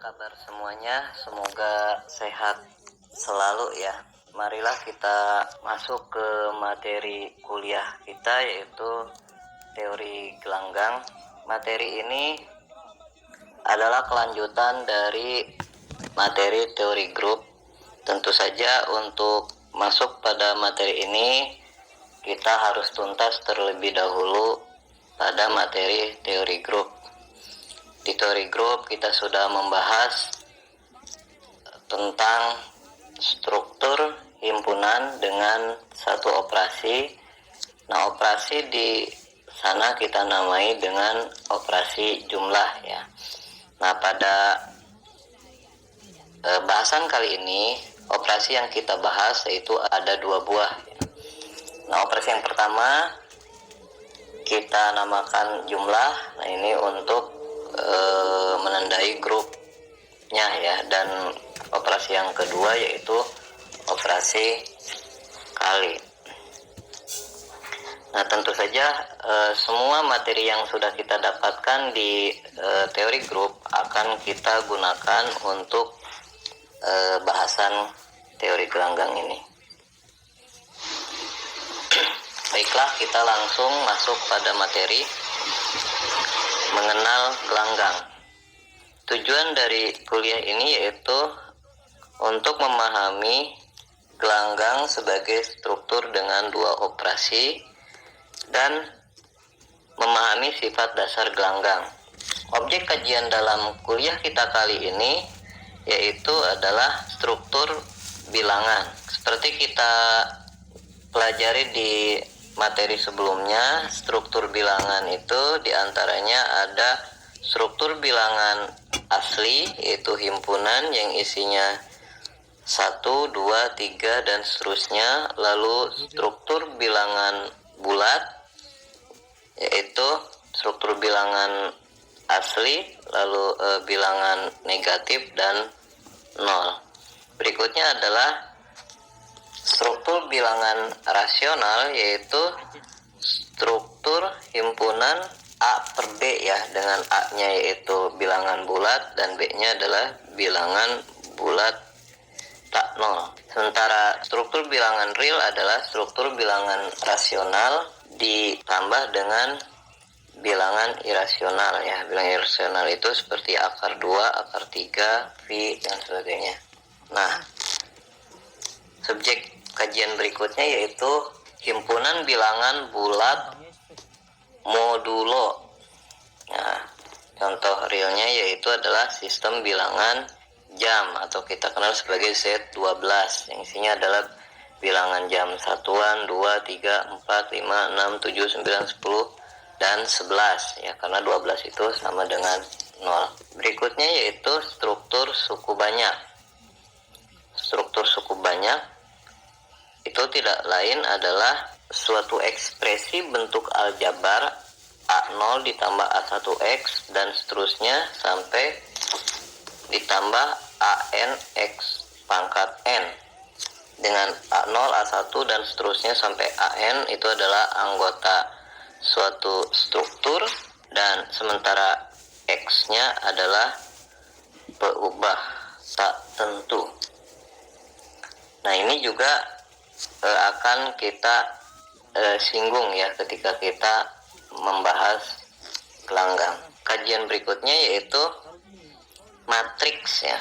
kabar semuanya? Semoga sehat selalu ya. Marilah kita masuk ke materi kuliah kita, yaitu teori gelanggang. Materi ini adalah kelanjutan dari materi teori grup. Tentu saja untuk masuk pada materi ini kita harus tuntas terlebih dahulu pada materi teori grup. Di teori grup kita sudah membahas tentang struktur himpunan dengan satu operasi. Nah, operasi di sana kita namai dengan operasi jumlah ya. Nah, pada bahasan kali ini operasi yang kita bahas yaitu ada dua buah ya. Nah, operasi yang pertama kita namakan jumlah. Nah, ini untuk menandai grupnya ya, dan operasi yang kedua yaitu operasi kali. Nah, tentu saja semua materi yang sudah kita dapatkan di teori grup akan kita gunakan untuk bahasan teori gelanggang ini. Baiklah, kita langsung masuk pada materi mengenal gelanggang. Tujuan dari kuliah ini yaitu untuk memahami gelanggang sebagai struktur dengan dua operasi dan memahami sifat dasar gelanggang. Objek kajian dalam kuliah kita kali ini yaitu adalah struktur bilangan. Seperti kita pelajari di materi sebelumnya, struktur bilangan itu diantaranya ada struktur bilangan asli, yaitu himpunan yang isinya 1, 2, 3, dan seterusnya. Lalu struktur bilangan bulat, yaitu struktur bilangan asli, lalu bilangan negatif dan 0. Berikutnya adalah struktur bilangan rasional, yaitu struktur himpunan A per B ya, dengan A-nya yaitu bilangan bulat dan B-nya adalah bilangan bulat tak nol. Sementara struktur bilangan real adalah struktur bilangan rasional ditambah dengan bilangan irasional ya. Bilangan irasional itu seperti akar 2, akar 3, V, dan sebagainya. Nah, subjek kajian berikutnya yaitu himpunan bilangan bulat modulo. Nah, contoh realnya yaitu adalah sistem bilangan jam atau kita kenal sebagai Z12, yang isinya adalah bilangan jam satuan, 2, 3, 4, 5, 6, 7, 9, 10, dan 11 ya, karena 12 itu sama dengan 0. Berikutnya yaitu struktur suku banyak. Struktur suku banyak itu tidak lain adalah suatu ekspresi bentuk aljabar A0 ditambah A1X dan seterusnya sampai ditambah AN X pangkat N. Dengan A0, A1 dan seterusnya sampai AN itu adalah anggota suatu struktur, dan sementara X-nya adalah berubah tak tentu. Nah, ini juga akan kita singgung ya ketika kita membahas gelanggang. Kajian berikutnya yaitu matriks ya.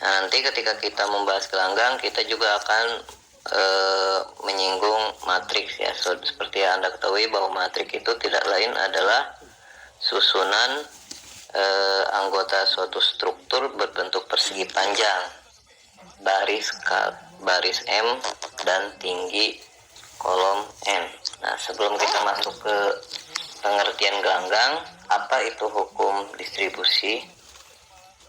Nah, nanti ketika kita membahas gelanggang kita juga akan menyinggung matriks ya. Seperti yang Anda ketahui bahwa matriks itu tidak lain adalah susunan anggota suatu struktur berbentuk persegi panjang, baris M dan tinggi kolom N. Nah, sebelum kita masuk ke pengertian gelanggang, apa itu hukum distribusi?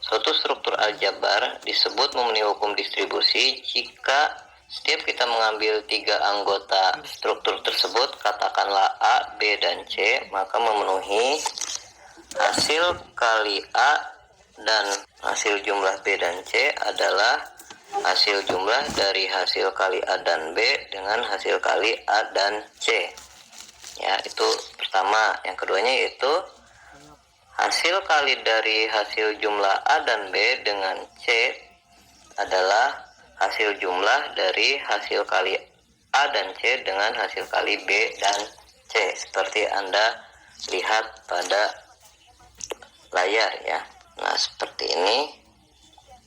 Suatu struktur aljabar disebut memenuhi hukum distribusi jika setiap kita mengambil 3 anggota struktur tersebut, katakanlah A, B, dan C, maka memenuhi hasil kali A dan hasil jumlah B dan C adalah hasil jumlah dari hasil kali A dan B dengan hasil kali A dan C. Ya, itu pertama. Yang keduanya yaitu Hasil kali dari hasil jumlah A dan B dengan C adalah hasil jumlah dari hasil kali A dan C dengan hasil kali B dan C, seperti Anda lihat pada layar ya. Nah, seperti ini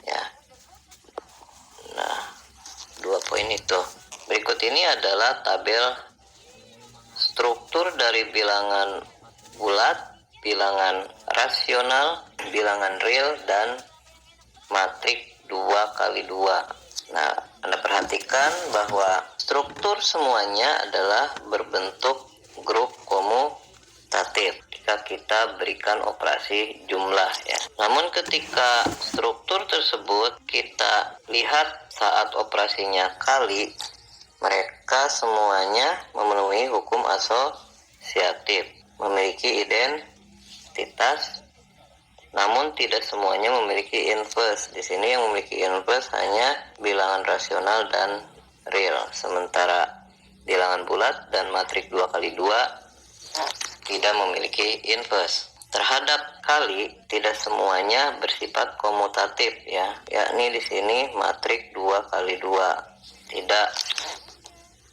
ya. Nah, 2 poin itu. Berikut ini adalah tabel struktur dari bilangan bulat, bilangan rasional, bilangan real, dan matrik 2x2. Nah, Anda perhatikan bahwa struktur semuanya adalah berbentuk grup komutatif jika kita berikan operasi jumlah ya. Namun ketika struktur tersebut kita lihat saat operasinya kali, mereka semuanya memenuhi hukum asosiatif, memiliki identitas, namun tidak semuanya memiliki inverse. Di sini yang memiliki inverse hanya bilangan rasional dan real, sementara bilangan bulat dan matrik 2x2 tidak memiliki inverse. Terhadap kali tidak semuanya bersifat komutatif ya, yakni di sini matrik 2x2 tidak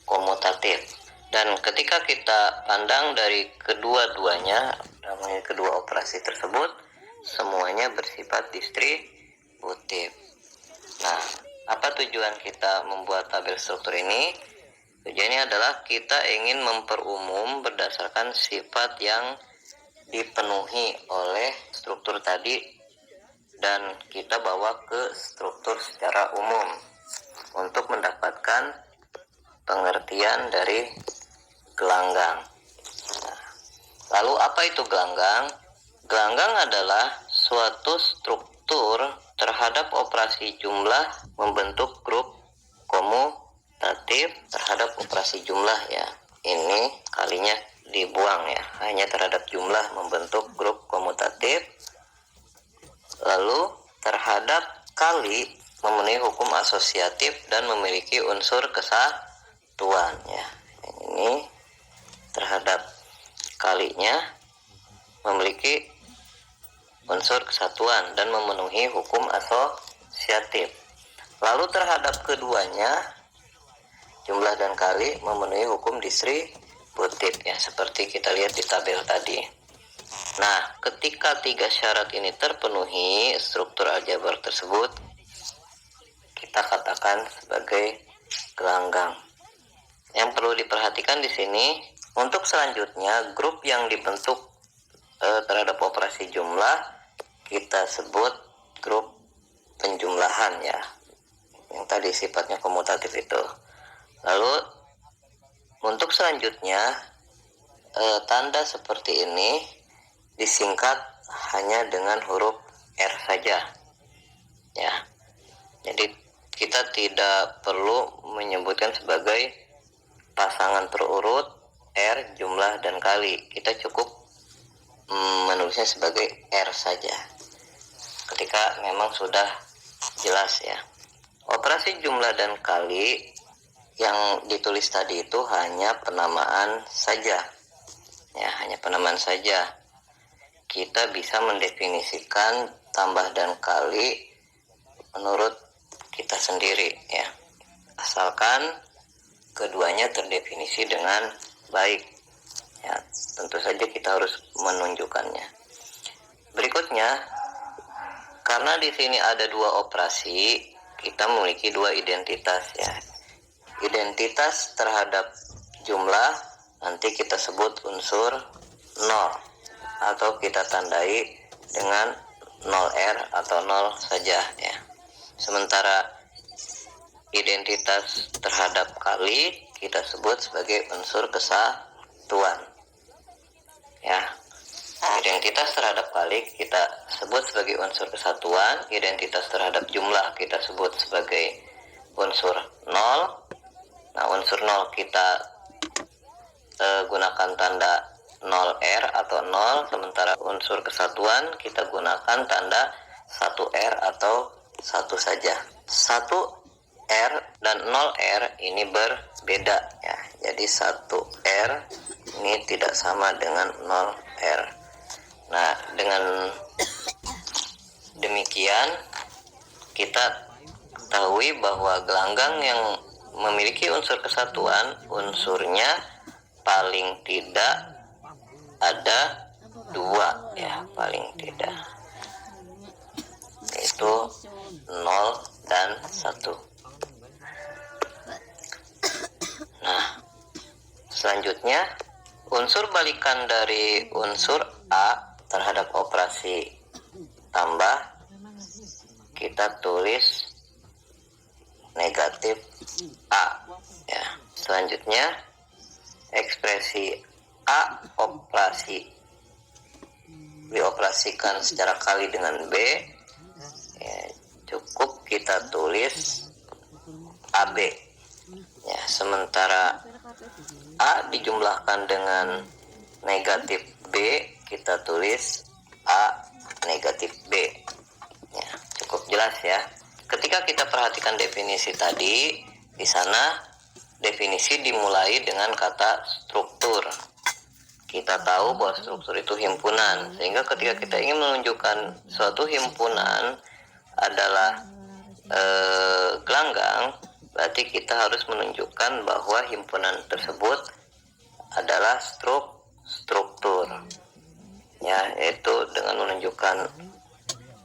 komutatif. Dan ketika kita pandang dari kedua-duanya, namanya kedua operasi tersebut, semuanya bersifat distributif. Nah, apa tujuan kita membuat tabel struktur ini? Tujuannya adalah kita ingin memperumum berdasarkan sifat yang dipenuhi oleh struktur tadi dan kita bawa ke struktur secara umum untuk mendapatkan pengertian dari gelanggang. Nah, lalu apa itu gelanggang? Gelanggang adalah suatu struktur terhadap operasi jumlah membentuk grup komutatif terhadap operasi jumlah ya. Ini kalinya dibuang ya, hanya terhadap jumlah membentuk grup komutatif. Lalu terhadap kali memenuhi hukum asosiatif dan memiliki unsur kesatuan ya. Ini terhadap kalinya memiliki unsur kesatuan dan memenuhi hukum asosiatif. Lalu terhadap keduanya, jumlah dan kali memenuhi hukum distributif ya, seperti kita lihat di tabel tadi. Nah, ketika 3 syarat ini terpenuhi, struktur aljabar tersebut kita katakan sebagai gelanggang. Yang perlu diperhatikan di sini, untuk selanjutnya grup yang dibentuk terhadap operasi jumlah kita sebut grup penjumlahan ya, yang tadi sifatnya komutatif itu. Lalu untuk selanjutnya tanda seperti ini disingkat hanya dengan huruf R saja ya. Jadi kita tidak perlu menyebutkan sebagai pasangan terurut R, jumlah, dan kali. Kita cukup menulisnya sebagai R saja ketika memang sudah jelas ya. Operasi jumlah dan kali yang ditulis tadi itu hanya penamaan saja ya, hanya penamaan saja. Kita bisa mendefinisikan tambah dan kali menurut kita sendiri ya, asalkan keduanya terdefinisi dengan baik ya. Tentu saja kita harus menunjukkannya. Berikutnya, karena di sini ada 2 operasi, kita memiliki 2 identitas ya. Identitas terhadap jumlah nanti kita sebut unsur 0 atau kita tandai dengan 0R atau 0 saja ya. Sementara identitas terhadap kali kita sebut sebagai unsur kesatuan ya. Identitas terhadap kali kita sebut sebagai unsur kesatuan, identitas terhadap jumlah kita sebut sebagai unsur 0. Nah, unsur 0 kita gunakan tanda 0R atau 0, sementara unsur kesatuan kita gunakan tanda 1R atau 1 saja. 1R dan 0R ini berbeda ya. Jadi 1R ini tidak sama dengan 0R. Nah, dengan Dengan demikian, kita ketahui bahwa gelanggang yang memiliki unsur kesatuan, unsurnya paling tidak ada 2 ya, paling tidak, yaitu 0 dan 1. Nah, selanjutnya unsur balikan dari unsur A terhadap operasi tambah kita tulis negatif A ya. Selanjutnya ekspresi A operasi dioperasikan secara kali dengan B ya, cukup kita tulis AB ya. Sementara A dijumlahkan dengan negatif B, kita tulis A negatif B ya. Cukup jelas ya. Ketika kita perhatikan definisi tadi, di sana definisi dimulai dengan kata struktur. Kita tahu bahwa struktur itu himpunan, sehingga ketika kita ingin menunjukkan suatu himpunan adalah gelanggang, berarti kita harus menunjukkan bahwa himpunan tersebut adalah struktur ya, yaitu dengan menunjukkan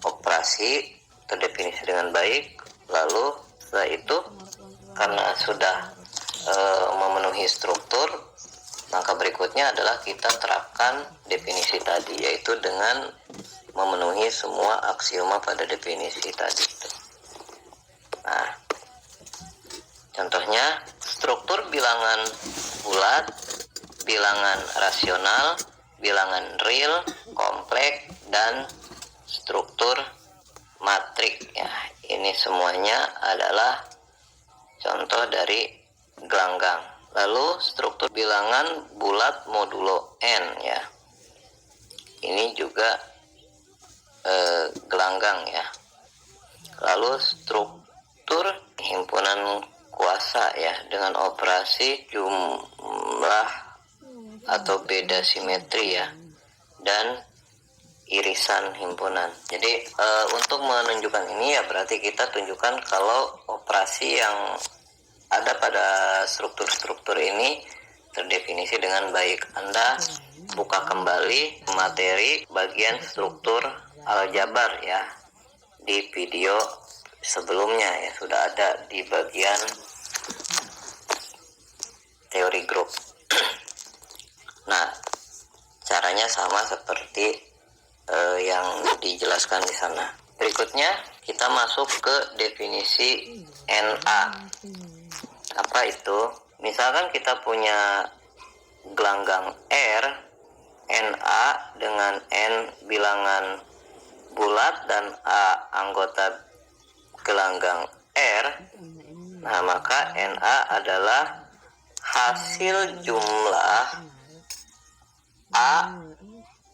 operasi terdefinisi dengan baik. Lalu setelah itu, karena sudah memenuhi struktur, maka berikutnya adalah kita terapkan definisi tadi, yaitu dengan memenuhi semua aksioma pada definisi tadi. Nah, contohnya struktur bilangan bulat, bilangan rasional, bilangan real, kompleks, dan struktur matrik ya. Ini semuanya adalah contoh dari gelanggang. Lalu struktur bilangan bulat modulo n ya. Ini juga gelanggang ya. Lalu struktur himpunan kuasa ya, dengan operasi jumlah atau beda simetri ya, dan irisan himpunan. Jadi untuk menunjukkan ini ya, berarti kita tunjukkan kalau operasi yang ada pada struktur-struktur ini terdefinisi dengan baik. Anda buka kembali materi bagian struktur aljabar ya, di video sebelumnya ya, sudah ada di bagian teori grup. Nah, caranya sama seperti yang dijelaskan di sana. Berikutnya kita masuk ke definisi NA. Apa itu? Misalkan kita punya gelanggang R, NA dengan N bilangan bulat dan A anggota gelanggang R. Nah, maka NA adalah hasil jumlah A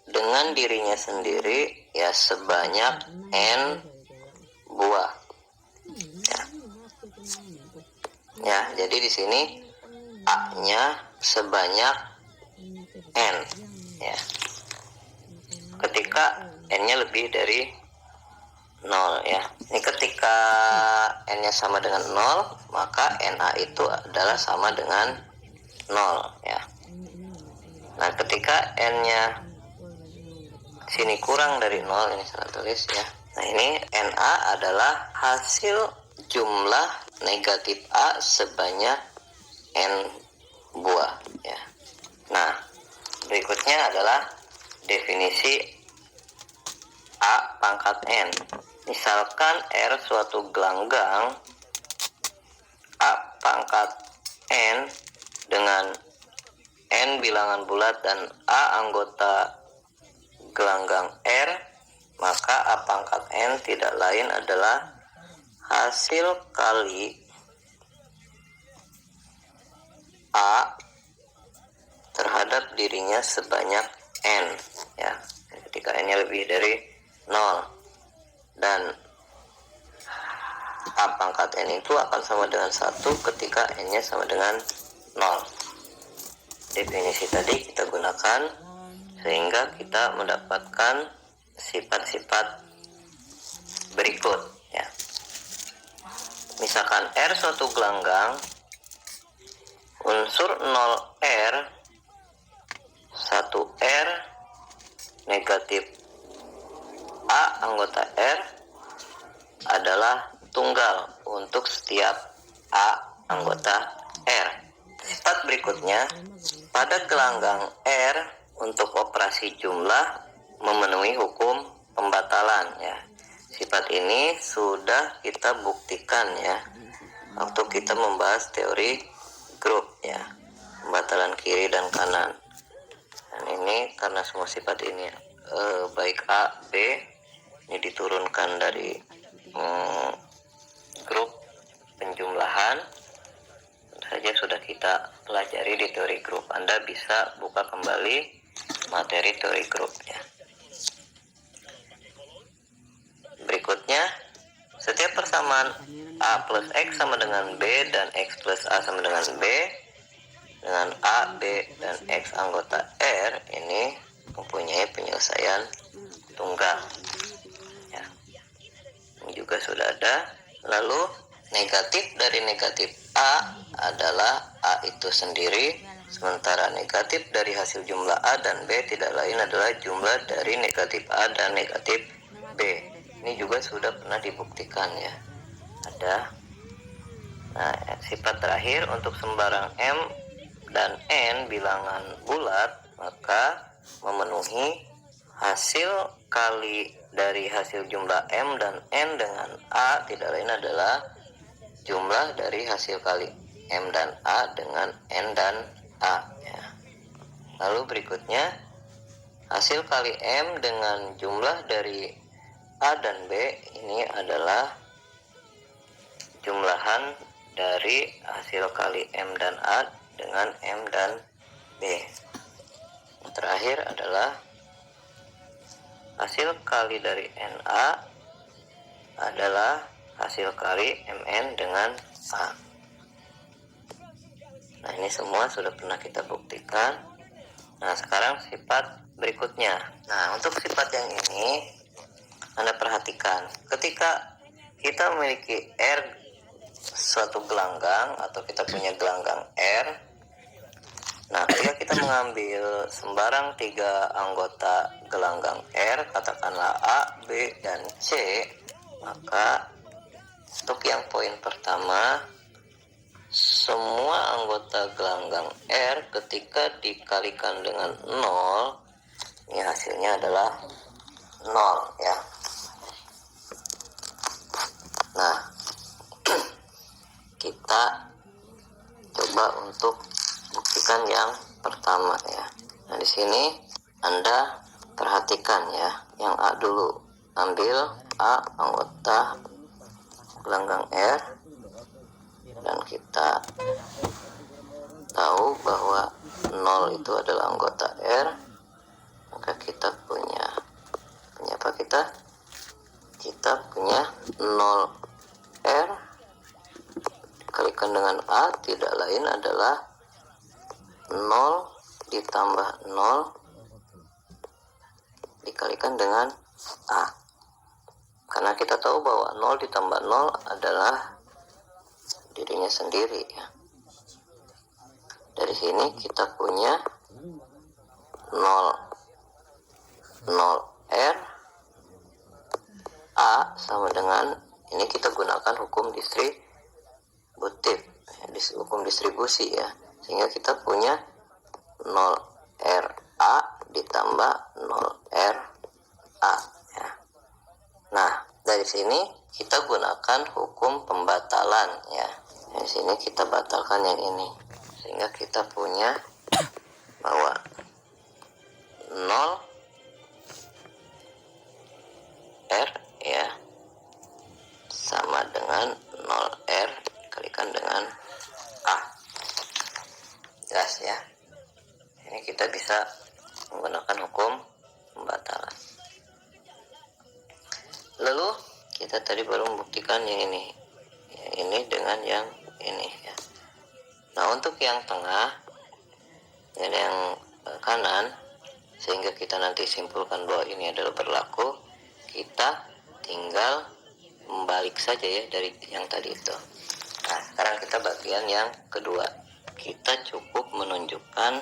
dengan dirinya sendiri ya, sebanyak N buah ya. Jadi di sini A-nya sebanyak N ya, ketika N-nya lebih dari 0 ya. Ini ketika N-nya sama dengan 0, maka NA itu adalah sama dengan 0 ya. Nah, ketika N-nya sini kurang dari 0, ini salah tulis ya. Nah, ini NA adalah hasil jumlah negatif A sebanyak N buah ya. Nah, berikutnya adalah definisi A pangkat N. Misalkan R suatu gelanggang, A pangkat N dengan N bilangan bulat dan A anggota gelanggang R, maka A pangkat N tidak lain adalah hasil kali A terhadap dirinya sebanyak N ya, ketika N-nya lebih dari 0. Dan A pangkat N itu akan sama dengan 1 ketika N-nya sama dengan 0. Definisi tadi kita gunakan sehingga kita mendapatkan sifat-sifat berikut ya. Misalkan R suatu gelanggang, unsur 0R, 1R, negatif A anggota R adalah tunggal untuk setiap A anggota R. Sifat berikutnya, pada gelanggang R untuk operasi jumlah memenuhi hukum pembatalan ya. Sifat ini sudah kita buktikan ya waktu kita membahas teori grup ya, pembatalan kiri dan kanan. Dan ini karena semua sifat ini baik A, B ini diturunkan dari grup penjumlahan, tentu saja sudah kita pelajari di teori grup. Anda bisa buka kembali materi teori grup ya. Berikutnya, setiap persamaan A plus X sama dengan B dan X plus A sama dengan B, dengan A, B, dan X anggota R ini mempunyai penyelesaian tunggal ya. Ini juga sudah ada. Lalu negatif dari negatif A adalah A itu sendiri, sementara negatif dari hasil jumlah A dan B tidak lain adalah jumlah dari negatif A dan negatif B. Ini juga sudah pernah dibuktikan ya, ada. Nah, sifat terakhir, untuk sembarang M dan N bilangan bulat, maka memenuhi hasil kali dari hasil jumlah M dan N dengan A tidak lain adalah jumlah dari hasil kali M dan A dengan N dan A ya. Lalu berikutnya, hasil kali M dengan jumlah dari A dan B ini adalah jumlahan dari hasil kali M dan A dengan M dan B. Terakhir adalah hasil kali dari NA adalah hasil kali MN dengan A. Nah, ini semua sudah pernah kita buktikan. Nah, sekarang sifat berikutnya. Nah, untuk sifat yang ini Anda perhatikan, ketika kita memiliki R suatu gelanggang atau kita punya gelanggang R, nah ketika kita mengambil sembarang 3 anggota gelanggang R, katakanlah A, B, dan C, maka untuk yang poin pertama, semua anggota gelanggang R ketika dikalikan dengan 0, ini hasilnya adalah 0 ya. Nah, kita coba untuk buktikan yang pertama ya. Nah, di sini Anda perhatikan ya, yang A dulu. Ambil A anggota gelanggang R, dan kita tahu bahwa 0 itu adalah anggota R, maka kita punya apa kita? Kita punya 0 R dikalikan dengan A tidak lain adalah 0 ditambah 0 dikalikan dengan A. Karena kita tahu bahwa 0 ditambah 0 adalah dirinya sendiri ya. Dari sini kita punya 0 R A sama dengan, ini kita gunakan hukum distributif, hukum distribusi ya, sehingga kita punya 0 R A ditambah 0 R A ya. Nah, dari sini kita gunakan hukum pembatalan ya. Dari sini kita batalkan yang ini, sehingga kita punya bahwa 0 R ya sama dengan 0 R dikalikan dengan A. Jelas ya. Ini kita bisa menggunakan hukum pembatalan. Lalu kita tadi baru membuktikan yang ini, dengan yang ini ya. Nah, untuk yang tengah dan yang kanan, sehingga kita nanti simpulkan bahwa ini adalah berlaku, kita tinggal membalik saja ya dari yang tadi itu. Nah, sekarang kita bagian yang kedua. Kita cukup menunjukkan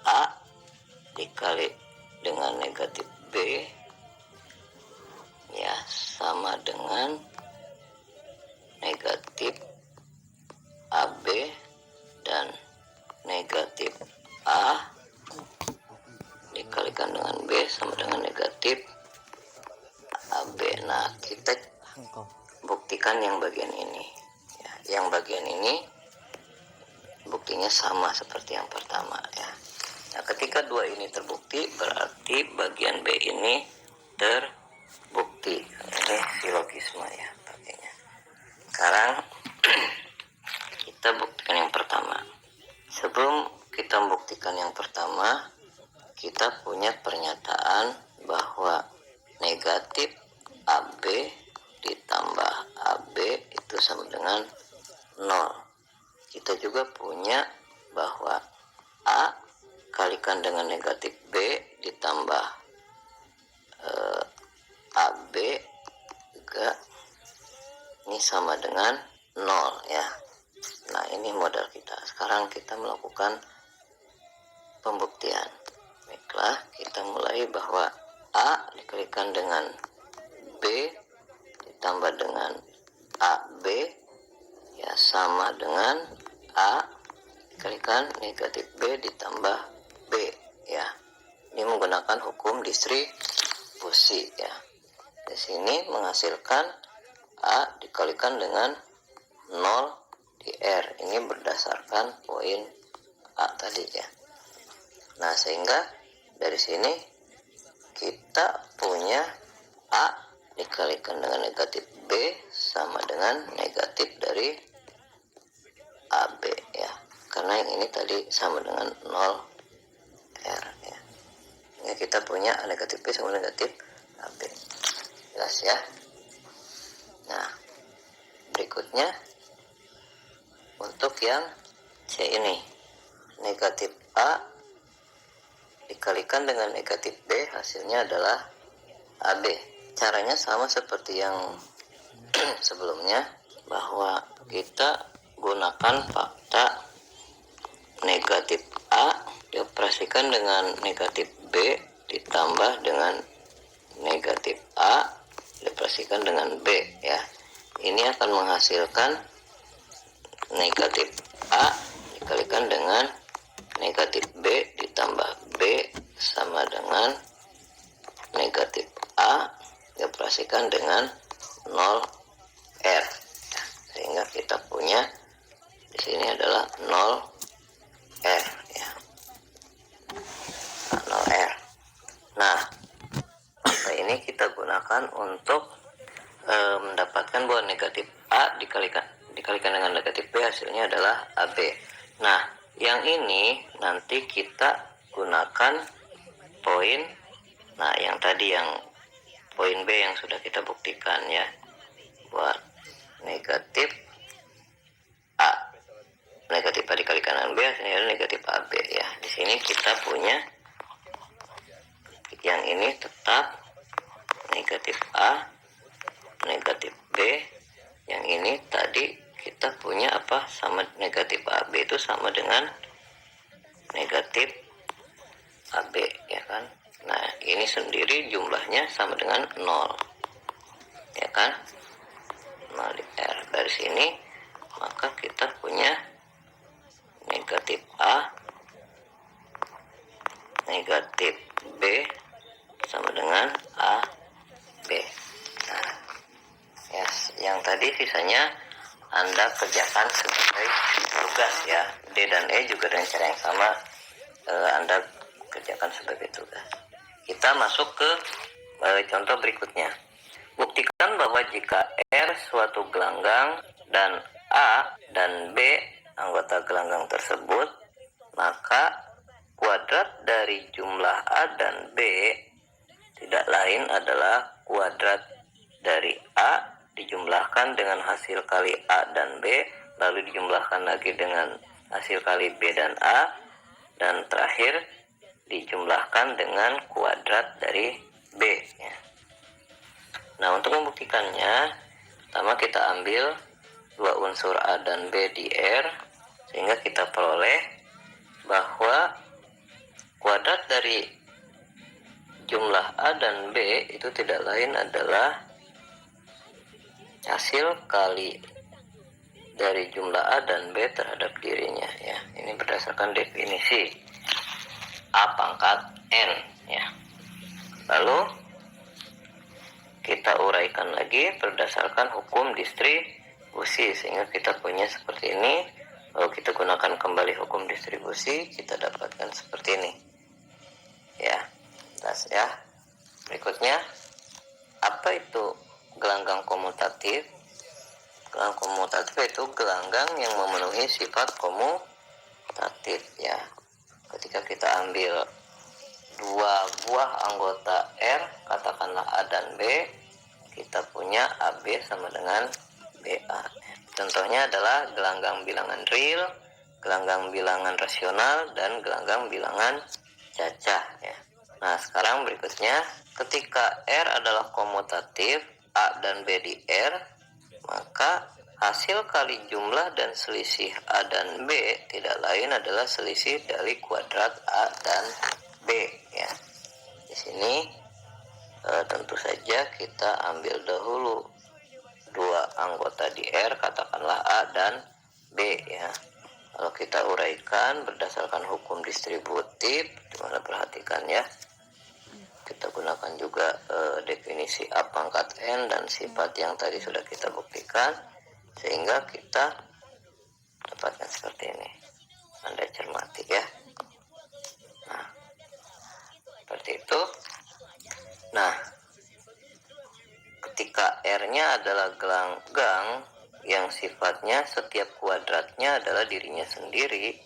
A dikali dengan negatif B ya sama dengan negatif AB dan negatif A dikalikan dengan B sama dengan negatif AB. Nah, kita buktikan yang bagian ini ya. Yang bagian ini buktinya sama seperti yang pertama ya. Nah, ketika dua ini terbukti berarti bagian B ini terbukti. Ini silogisme ya pakainya. Sekarang kita buktikan yang pertama. Sebelum kita membuktikan yang pertama, kita punya pernyataan bahwa negatif AB ditambah AB itu sama dengan 0. Kita juga punya bahwa A kalikan dengan negatif B ditambah AB juga ini sama dengan 0 ya. Nah, ini modal kita. Sekarang kita melakukan pembuktian. Baiklah, kita mulai bahwa A dikalikan dengan B ditambah dengan AB ya sama dengan A dikalikan negatif B ditambah B ya. Ini menggunakan hukum distribusi ya. Di sini menghasilkan A dikalikan dengan 0 di R. Ini berdasarkan poin A tadi ya. Nah, sehingga dari sini kita punya A dikalikan dengan negatif B sama dengan negatif dari AB ya. Karena yang ini tadi sama dengan 0 R ya. Ini kita punya A negatif B sama negatif AB. Jelas ya. Nah, berikutnya untuk yang C ini, negatif A dikalikan dengan negatif B hasilnya adalah AB. Caranya sama seperti yang sebelumnya, bahwa kita gunakan fakta negatif A dioperasikan dengan negatif B ditambah dengan negatif A dioperasikan dengan B ya. Ini akan menghasilkan negatif A dikalikan dengan negatif B ditambah B sama dengan negatif A dioperasikan dengan 0 R ya. Sehingga kita punya di sini adalah 0 R ya. 0 R. Nah, ini kita gunakan untuk mendapatkan bahwa negatif A dikalikan dengan negatif B hasilnya adalah AB. Nah, yang ini nanti kita gunakan poin, nah yang tadi yang poin B yang sudah kita buktikan ya, buat negatif A dikalikan dengan B hasilnya adalah negatif AB ya. Di sini kita punya yang ini tetap negatif A negatif B, yang ini tadi kita punya apa, sama negatif AB itu sama dengan negatif AB ya kan. Nah, ini sendiri jumlahnya sama dengan 0 ya kan, 0 di R. Dari sini maka kita punya negatif A negatif B sama dengan AB. Nah, yang tadi sisanya Anda kerjakan sebagai tugas ya. D dan E juga dengan cara yang sama Anda kerjakan sebagai tugas. Kita masuk ke contoh berikutnya. Buktikan bahwa jika R suatu gelanggang dan A dan B anggota gelanggang tersebut, maka kuadrat dari jumlah A dan B tidak lain adalah kuadrat dari A dijumlahkan dengan hasil kali A dan B, lalu dijumlahkan lagi dengan hasil kali B dan A, dan terakhir dijumlahkan dengan kuadrat dari B ya. Nah, untuk membuktikannya, pertama kita ambil dua unsur A dan B di R, sehingga kita peroleh bahwa kuadrat dari jumlah A dan B itu tidak lain adalah hasil kali dari jumlah A dan B terhadap dirinya ya. Ini berdasarkan definisi A pangkat N ya. Lalu kita uraikan lagi berdasarkan hukum distribusi, sehingga kita punya seperti ini. Lalu kita gunakan kembali hukum distribusi, kita dapatkan seperti ini ya. Ya, berikutnya, apa itu gelanggang komutatif? Gelanggang komutatif itu gelanggang yang memenuhi sifat komutatif ya. Ketika kita ambil dua buah anggota R, katakanlah A dan B, kita punya AB sama dengan BA. Contohnya adalah gelanggang bilangan real, gelanggang bilangan rasional, dan gelanggang bilangan cacah ya. Nah, sekarang berikutnya, ketika R adalah komutatif, A dan B di R, maka hasil kali jumlah dan selisih A dan B tidak lain adalah selisih dari kuadrat A dan B ya. Di sini tentu saja kita ambil dahulu dua anggota di R, katakanlah A dan B ya. Kalau kita uraikan berdasarkan hukum distributif, dimana perhatikan ya, kita gunakan juga definisi A pangkat N dan sifat yang tadi sudah kita buktikan, sehingga kita dapatkan seperti ini. Anda cermati ya. Nah, seperti itu. Nah, ketika R-nya adalah gelanggang yang sifatnya setiap kuadratnya adalah dirinya sendiri,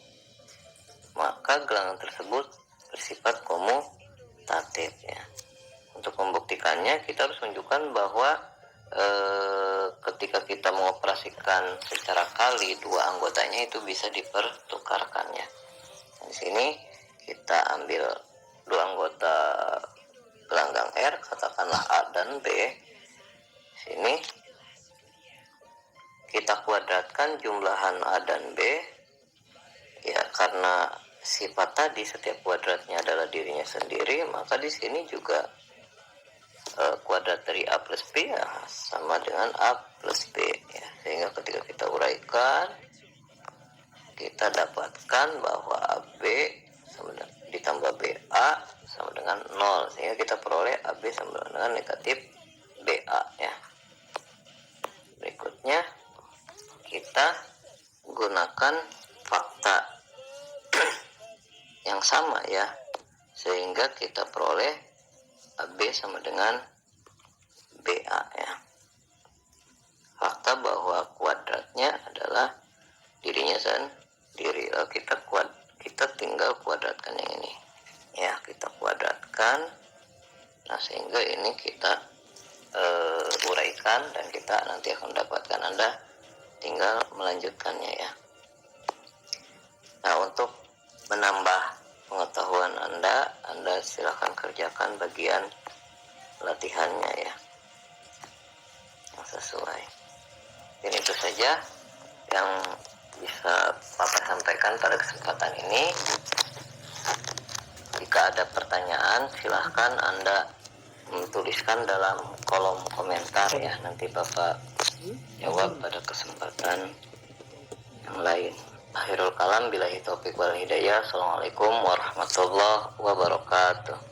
maka gelanggang tersebut bersifat komutatif ya. Untuk membuktikannya, kita harus menunjukkan bahwa ketika kita mengoperasikan secara kali dua anggotanya itu bisa dipertukarkannya. Di sini kita ambil dua anggota gelanggang R, katakanlah A dan B. Sini kita kuadratkan jumlahan A dan B ya, karena sifat tadi setiap kuadratnya adalah dirinya sendiri, maka di sini juga kuadrat dari A plus B ya, sama dengan A plus B ya. Sehingga ketika kita uraikan, kita dapatkan bahwa AB sama dengan, ditambah BA sama dengan 0, sehingga kita peroleh AB sama dengan negatif BA ya. Berikutnya kita gunakan fakta yang sama ya, sehingga kita peroleh AB sama dengan BA ya. Fakta bahwa kuadratnya adalah dirinya sendiri. Lalu kita tinggal kuadratkan yang ini ya, kita kuadratkan. Nah, sehingga ini kita uraikan dan kita nanti akan dapatkan. Anda tinggal melanjutkannya ya. Nah, untuk menambah pengetahuan Anda silakan kerjakan bagian latihannya ya, yang sesuai. Dan itu saja yang bisa Papa sampaikan pada kesempatan ini. Jika ada pertanyaan, silahkan Anda tuliskan dalam kolom komentar ya. Nanti Bapak jawab pada kesempatan yang lain. Akhirul kalam, billahi taufiq wal hidayah. Assalamualaikum warahmatullahi wabarakatuh.